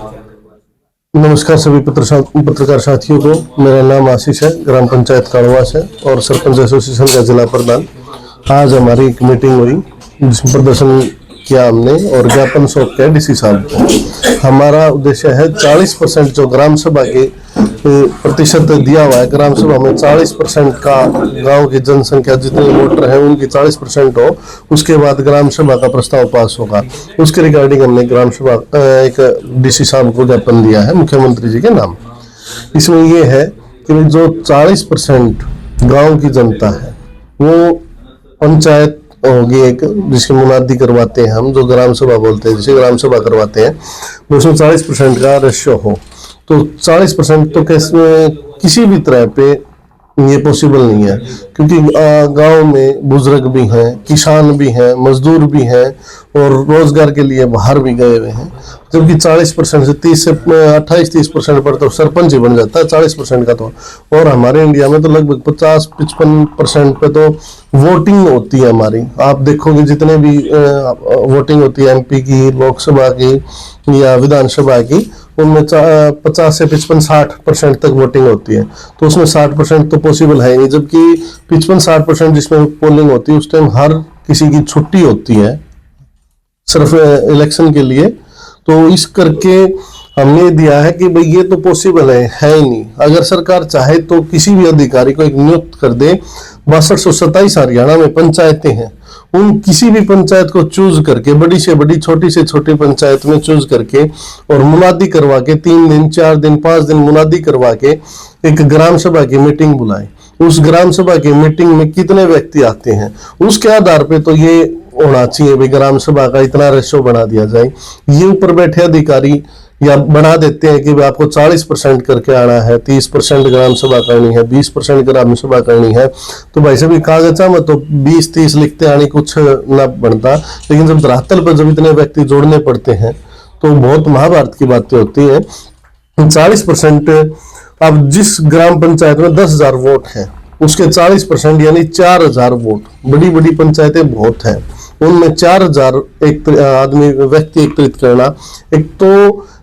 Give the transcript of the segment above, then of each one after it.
नमस्कार सभी पत्रकार साथियों को। मेरा नाम आशीष है, ग्राम पंचायत काड़वास है और सरपंच एसोसिएशन का जिला प्रधान। आज हमारी एक मीटिंग हुई जिसमें प्रदर्शन किया हमने और ज्ञापन सौंप किया डीसी साहब को। हमारा उद्देश्य है 40% जो ग्राम सभा के प्रतिशत दिया हुआ है, ग्राम सभा में 40% का गांव की जनसंख्या जितने वोटर हैं उनकी 40% हो, उसके बाद ग्राम सभा का प्रस्ताव पास होगा। उसके रिगार्डिंग हमने ग्राम सभा एक डीसी साहब को ज्ञापन दिया है मुख्यमंत्री जी के नाम। इसमें ये है कि जो 40% गांव की जनता है वो पंचायत होगी एक, जिसकी मुनादी करवाते हैं हम, जो ग्राम सभा बोलते हैं, जिसे ग्राम सभा करवाते हैं, उसमें 40% का रेशियो हो। तो 40% तो कैसे किसी भी तरह पे ये पॉसिबल नहीं है, क्योंकि गांव में बुजुर्ग भी हैं, किसान भी हैं, मजदूर भी हैं और रोजगार के लिए बाहर भी गए हुए हैं। जबकि 40% से 28-30% पर तो सरपंच ही बन जाता है 40% का तो। और हमारे इंडिया में तो लगभग 50-55% पे तो वोटिंग होती है हमारी। आप देखोगे जितने भी वोटिंग होती है एमपी की, लोकसभा की या विधानसभा की, उनमें 50 से 55-60% तक वोटिंग होती है। तो उसमें 60% तो पॉसिबल है नहीं, जबकि 55-60% जिसमें पोलिंग होती है उस टाइम हर किसी की छुट्टी होती है सिर्फ इलेक्शन के लिए। तो इस करके हमने दिया है कि भाई ये तो पॉसिबल है ही नहीं। अगर सरकार चाहे तो किसी भी अधिकारी को एक नियुक्त कर दे। 6227 हरियाणा में पंचायतें हैं, उन किसी भी पंचायत को चूज करके, बड़ी से बड़ी छोटी से छोटी पंचायत में चूज करके और मुनादी करवा के 3 दिन 4 दिन 5 दिन मुनादी करवा के एक ग्राम सभा की मीटिंग बुलाए। उस ग्राम सभा की मीटिंग में कितने व्यक्ति आते हैं उसके आधार पे तो ये होना चाहिए भाई ग्राम सभा का इतना रेशो बना दिया जाए। ये ऊपर बैठे अधिकारी या बना देते हैं कि भाई आपको 40% करके आना है, 30% ग्राम सभा करनी है, 20% ग्राम सभा करनी है। तो भाई साहब कागजा में तो 20-30 लिखते आने कुछ ना बनता, लेकिन जब धरातल पर जब इतने व्यक्ति जोड़ने पड़ते हैं तो बहुत महाभारत की बातें होती है। 40% अब जिस ग्राम पंचायत में 10,000 वोट है उसके 40% यानी 4,000 वोट। बड़ी बड़ी पंचायतें बहुत हैं, उनमें 4,000 एक आदमी व्यक्ति एकत्रित करना। एक तो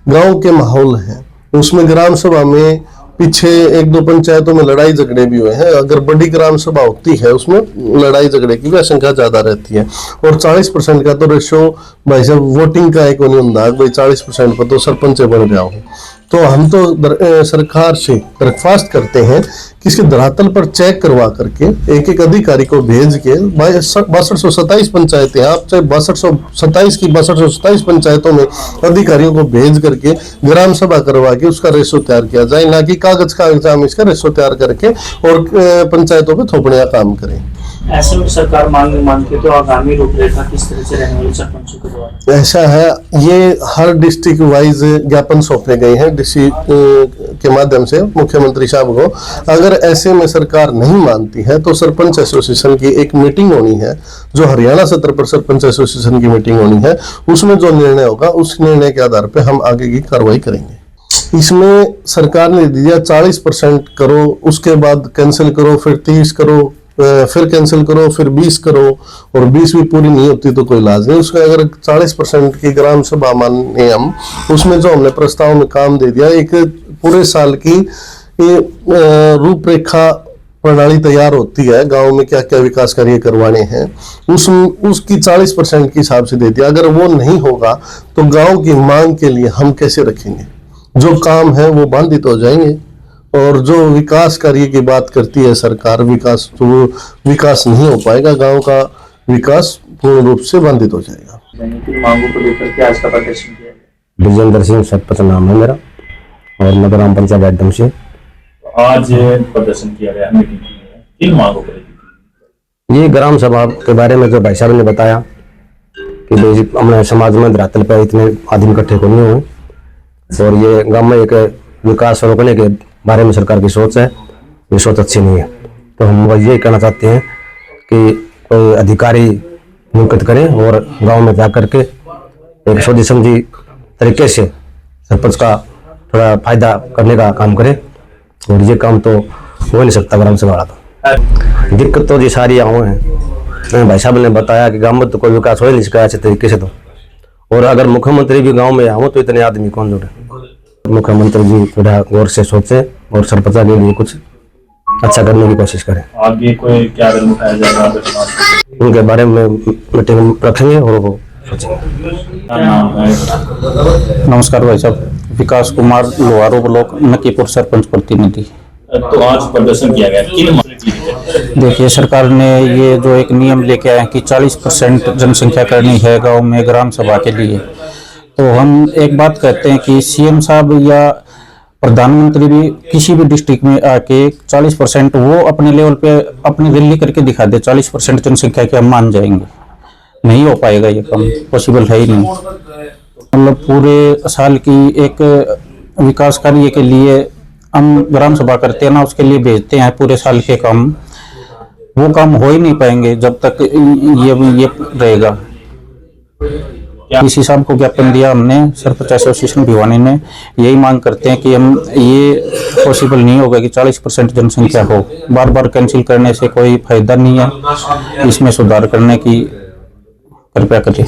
गांव के माहौल है, उसमें ग्राम सभा में पीछे 1-2 पंचायतों में लड़ाई झगड़े भी हुए हैं। अगर बड़ी ग्राम सभा होती है उसमें लड़ाई झगड़े की भी आशंका ज्यादा रहती है। और 40% का तो रेशो भाई साहब वोटिंग का एक नहीं होता भाई 40% पर तो सरपंच बन गया हूँ। तो हम तो सरकार से दरख्वास्त करते हैं कि इसके धरातल पर चेक करवा करके एक अधिकारी को भेज के 6227 पंचायतें, आप चाहे 6227 की 6227 पंचायतों में अधिकारियों को भेज करके ग्राम सभा करवा के उसका रेशो तैयार किया जाए, ना कि कागज हम इसका रेशो तैयार करके और पंचायतों पे थोपने का काम करें। ऐसे में सरकार मांगती तो आगामी रूपरेखा किस तरह से रहने वाली सरपंचों के द्वारा? ऐसा है, ये हर डिस्ट्रिक्ट वाइज ज्ञापन सौंपे गए हैं डीसी के माध्यम से मुख्यमंत्री साहब को। अगर ऐसे में सरकार नहीं मानती है तो सरपंच एसोसिएशन की एक मीटिंग होनी है, जो हरियाणा सत्र पर सरपंच एसोसिएशन की मीटिंग होनी है। उसमें जो निर्णय होगा उस निर्णय के आधार पर हम आगे की कार्रवाई करेंगे। इसमें सरकार ने दिया 40% करो, उसके बाद कैंसिल करो, फिर 30 करो, फिर कैंसिल करो, फिर 20 करो, और 20 भी पूरी नहीं होती तो कोई इलाज नहीं। उसका अगर 40% की ग्राम सभा माने हम, उसमें जो हमने प्रस्ताव में काम दे दिया, एक पूरे साल की रूपरेखा प्रणाली तैयार होती है, गांव में क्या क्या विकास कार्य करवाने हैं, उसकी 40% के हिसाब से दे दिया। अगर वो नहीं होगा तो गांव की मांग के लिए हम कैसे रखेंगे? जो काम है वो बाधित हो जाएंगे। और जो विकास कार्य की बात करती है सरकार, विकास नहीं हो पाएगा, गांव का विकास पूर्ण रूप से बाधित हो जाएगा। मांगों को लेकर के आज का प्रदर्शन किया गया। विजेंद्र सिंह सरपंच नाम है मेरा और मैं ग्राम पंचायत एकदम से आज प्रदर्शन किया गया, मीटिंग की है, किन मांगों को लेकर? ये ग्राम सभा के बारे में जो भाई साहब ने बताया कि हमारे समाज में धरातल पर इतने आदमी इकट्ठे को नहीं हुए और ये गांव में एक विकास रोकने के बारे में सरकार की सोच है, ये सोच अच्छी नहीं है। तो हम ये कहना चाहते हैं कि कोई अधिकारी नियुक्त करें और गांव में जा करके एक सोची समझी तरीके से सरपंच का थोड़ा फायदा करने का काम करे। और ये काम तो हो नहीं सकता ग्राम सभा वाला। तो दिक्कत तो जी सारी यहाँ है। भाई साहब ने बताया कि गांव में तो कोई विकास हो ही नहीं सका अच्छे तरीके से। तो और अगर मुख्यमंत्री भी गांव में आओ तो इतने आदमी कौन जुड़े? मुख्यमंत्री जी थोड़ा गौर से सोचे और सरपंचा के लिए कुछ अच्छा करने की कोशिश करें। आगे कोई क्या कदम उठाया जाएगा आपके समाज के? उनके बारे में मीटिंग रखेंगे और वो सोचेंगे। क्या नाम है? नमस्कार भाई साहब, विकास कुमार लोहारो ब्लॉक नकीपुर सरपंच प्रतिनिधि। तो आज प्रदर्शन किया गया, किन मांगों के लिए? देखिए, सरकार ने ये जो एक नियम लेके आए कि 40% जनसंख्या करनी है गांव में ग्राम सभा के लिए, तो हम एक बात कहते हैं कि सीएम साहब या प्रधानमंत्री भी किसी भी डिस्ट्रिक्ट में आके 40% वो अपने लेवल पे अपनी रैली करके दिखा दे, 40% जनसंख्या के हम मान जाएंगे। नहीं हो पाएगा, ये काम पॉसिबल है ही नहीं। मतलब पूरे साल की एक विकास कार्य के लिए हम ग्राम सभा करते हैं ना, उसके लिए भेजते हैं पूरे साल के काम, वो काम हो ही नहीं पाएंगे जब तक ये रहेगा। इसी साहब को ज्ञापन दिया हमने, सरपंच एसोसिएशन भिवानी ने, यही मांग करते हैं कि हम ये पॉसिबल नहीं होगा कि 40% जनसंख्या हो। बार बार कैंसिल करने से कोई फायदा नहीं है, इसमें सुधार करने की कृपया करिए।